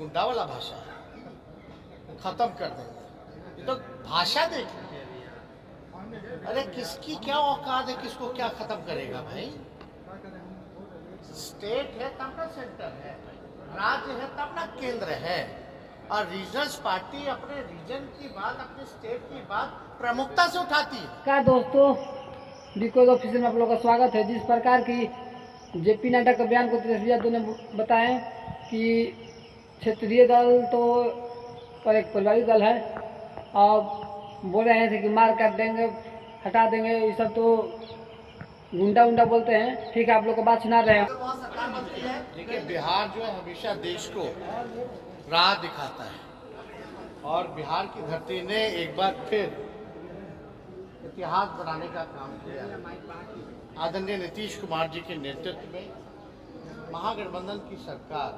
गुंडा वाला भाषा है, खत्म कर देंगे। ये तो भाषा देखिए, अरे किसकी क्या औकात है, किसको क्या खत्म करेगा भाई। स्टेट है तब ना सेंटर है, राज्य है तब ना केंद्र है। और रीजनल पार्टी अपने रीजन की बात, अपने स्टेट की बात प्रमुखता से उठाती है। नमस्कार दोस्तों, बिकॉज ऑफिस में आप लोगों का स्वागत है। जिस प्रकार की जेपी नड्डा का बयान को तेजस्वी यादव ने बताया कि क्षेत्रीय दल तो पर एक पारिवारिक दल है और बोल रहे थे कि मार काट देंगे, हटा देंगे, ये सब तो गुंडा उंडा बोलते हैं। ठीक है, आप लोग को बात सुना रहे हैं। देखिए, बिहार जो है हमेशा देश को राह दिखाता है और बिहार की धरती ने एक बार फिर इतिहास बनाने का काम किया। आदरणीय नीतीश कुमार जी के नेतृत्व में महागठबंधन की सरकार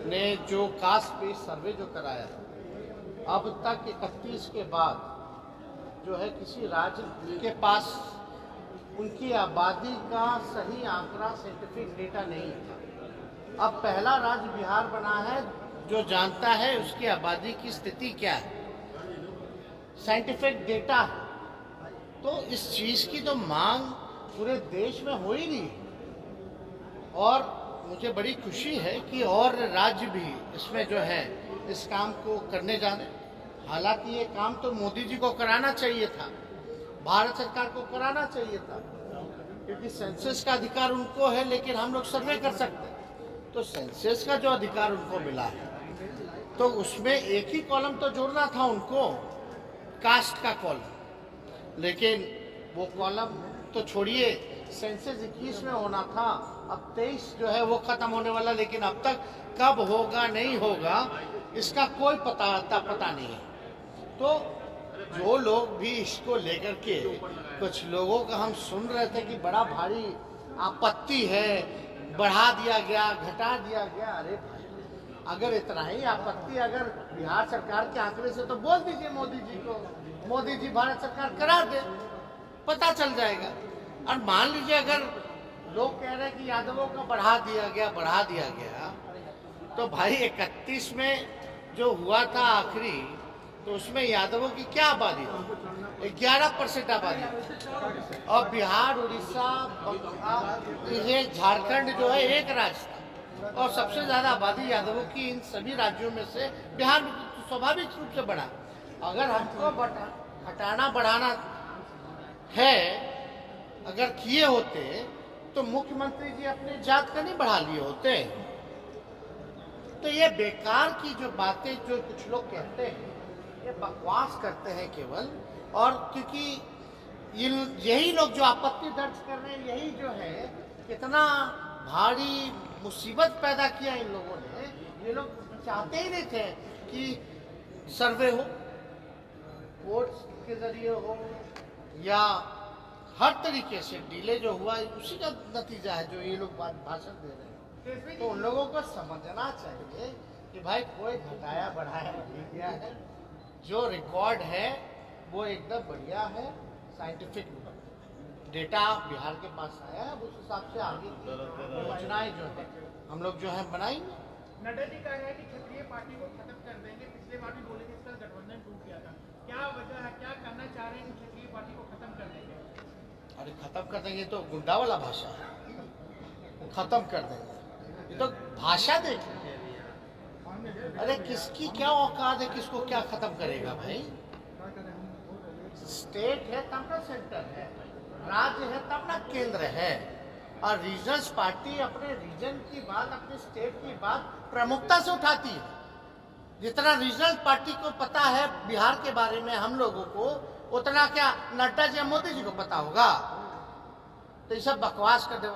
ने जो कास्ट बेस्ड सर्वे जो कराया, अब तक 31 के बाद जो है किसी राज्य के पास उनकी आबादी का सही आंकड़ा, साइंटिफिक डेटा नहीं था। अब पहला राज्य बिहार बना है जो जानता है उसकी आबादी की स्थिति क्या है, साइंटिफिक डेटा है। तो इस चीज की तो मांग पूरे देश में हो ही नहीं, और मुझे बड़ी खुशी है कि और राज्य भी इसमें जो है इस काम को करने जा रहे हैं। हालांकि ये काम तो मोदी जी को कराना चाहिए था, भारत सरकार को कराना चाहिए था, क्योंकि सेंसस का अधिकार उनको है, लेकिन हम लोग सर्वे कर सकते हैं। तो सेंसस का जो अधिकार उनको मिला है, तो उसमें एक ही कॉलम तो जोड़ना था उनको, कास्ट का कॉलम। लेकिन वो कॉलम तो छोड़िए, सेंसस 21 में होना था, अब 23 जो है वो खत्म होने वाला, लेकिन अब तक कब होगा नहीं होगा इसका कोई पता नहीं है। तो जो लोग भी इसको लेकर के, कुछ लोगों का हम सुन रहे थे कि बड़ा भारी आपत्ति है, बढ़ा दिया गया, घटा दिया गया। अरे भाई, अगर इतना ही आपत्ति अगर बिहार सरकार के आंकड़े से, तो बोल दीजिए मोदी जी को, मोदी जी भारत सरकार करा दे, पता चल जाएगा। और मान लीजिए अगर लोग कह रहे हैं कि यादवों का बढ़ा दिया गया, तो भाई 31 में जो हुआ था आखिरी, तो उसमें यादवों की क्या आबादी थी? 11% आबादी थी। और बिहार, उड़ीसा, ये झारखंड जो है एक राज्य था, और सबसे ज्यादा आबादी यादवों की इन सभी राज्यों में से बिहार में तो स्वाभाविक रूप से बढ़ा। अगर हमको हटाना बढ़ाना है, अगर किए होते तो मुख्यमंत्री जी अपने जात का नहीं बढ़ा लिए होते। तो ये बेकार की जो बातें जो कुछ लोग कहते हैं, ये बकवास करते हैं केवल। और क्योंकि यही लोग जो आपत्ति दर्ज कर रहे हैं, यही जो है कितना भारी मुसीबत पैदा किया इन लोगों ने। ये लोग चाहते ही नहीं थे कि सर्वे हो, वोट्स के जरिए हो, या हर तरीके से डिले जो हुआ उसी का नतीजा है जो ये लोग भाषण दे रहे हैं। तो उन लोगों को समझना चाहिए कि भाई कोई घटाया बढ़ाया नहीं गया है, जो रिकॉर्ड है वो एकदम बढ़िया है, साइंटिफिक डेटा बिहार के पास आया है, उस हिसाब से आगे की योजनाएं जो है हम लोग जो है बनाएंगे। नड्डा जी कह रहे हैं कि क्षेत्रीय पार्टी को खत्म कर देंगे, पिछले बार भी बोले थे इसका गठबंधन टूट गया था, क्या वजह है, क्या करना चाह रहे हैं कि क्षेत्रीय पार्टी को खत्म कर देंगे? अरे खत्म कर देंगे तो गुंडा वाला भाषा है, खत्म कर देंगे। ये तो भाषा देखिए, अरे किसकी क्या औकात है, किसको क्या खत्म करेगा भाई। स्टेट है तब ना सेंटर है, राज्य है तब ना केंद्र है। और रीजनल पार्टी अपने रीजन की बात, अपने स्टेट की बात प्रमुखता से उठाती है। जितना रीजनल पार्टी को पता है बिहार के बारे में हम लोगों को, उतना क्या नड्डा जी या मोदी जी को पता होगा? तो ये सब बकवास कर दे।